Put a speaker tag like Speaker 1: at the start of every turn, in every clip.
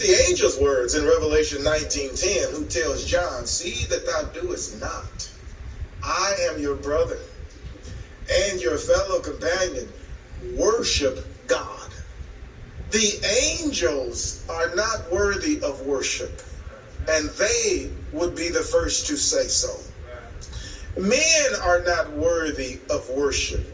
Speaker 1: The angel's words in Revelation 19:10, who tells John, "See that thou doest not. I am your brother and your fellow companion. Worship God." The angels are not worthy of worship, and they would be the first to say so. Men are not worthy of worship.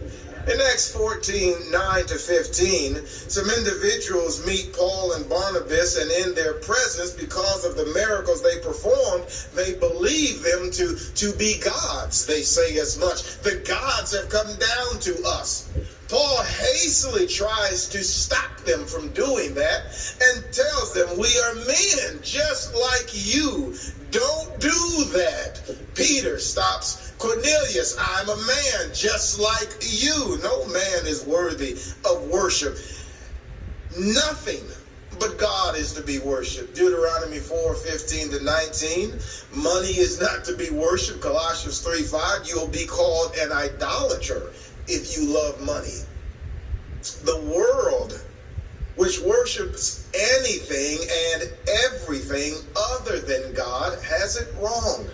Speaker 1: In Acts 14:9-15, some individuals meet Paul and Barnabas, and in their presence, because of the miracles they performed, they believe them to be gods. They say as much, "The gods have come down to us." Paul hastily tries to stop them from doing that and tells them, "We are men just like you. Don't do that." Peter stops Cornelius, "I'm a man just like you." No man is worthy of worship. Nothing but God is to be worshiped. Deuteronomy 4:15-19. Money is not to be worshiped. Colossians 3:5. You'll be called an idolater if you love money. The world, which worships anything and everything other than God, has it wrong.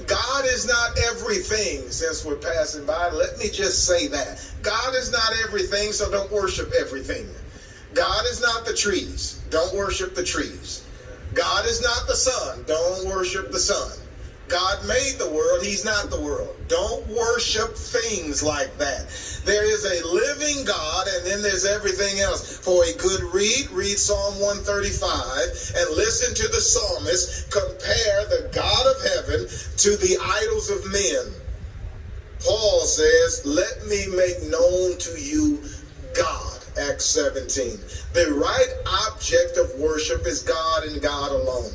Speaker 1: God is not everything. Since we're passing by, let me just say that. God is not everything, so don't worship everything. God is not the trees. Don't worship the trees. God is not the sun. Don't worship the sun. God made the world. He's not the world. Don't worship things like that. There is a living God, and then there's everything else. For a good read Psalm 135 and listen to the psalmist compare the God of heaven to the idols of men. Paul says, "Let me make known to you God." Acts 17. The right object of worship is God and God alone.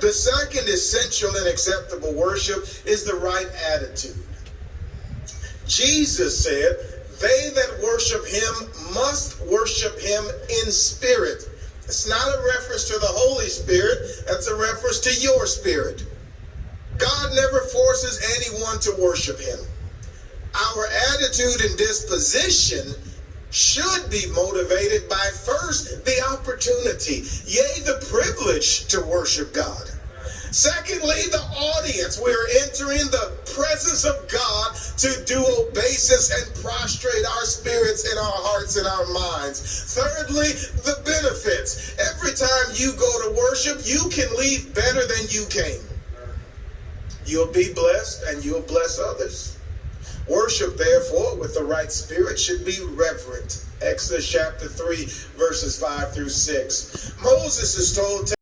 Speaker 1: The second essential and acceptable worship is the right attitude. Jesus said, "They that worship him must worship him in spirit." It's not a reference to the Holy Spirit. That's a reference to your spirit. God never forces anyone to worship him. Our attitude and disposition should be motivated by, first, the opportunity, yea, the privilege to worship God. Secondly, the audience. We're entering the presence of God to do obeisance and prostrate our spirits and our hearts and our minds. Thirdly, the benefits. Every time you go to worship, you can leave better than you came. You'll be blessed and you'll bless others. Worship, therefore, with the right spirit should be reverent. Exodus chapter 3, verses 5-6. Moses is told to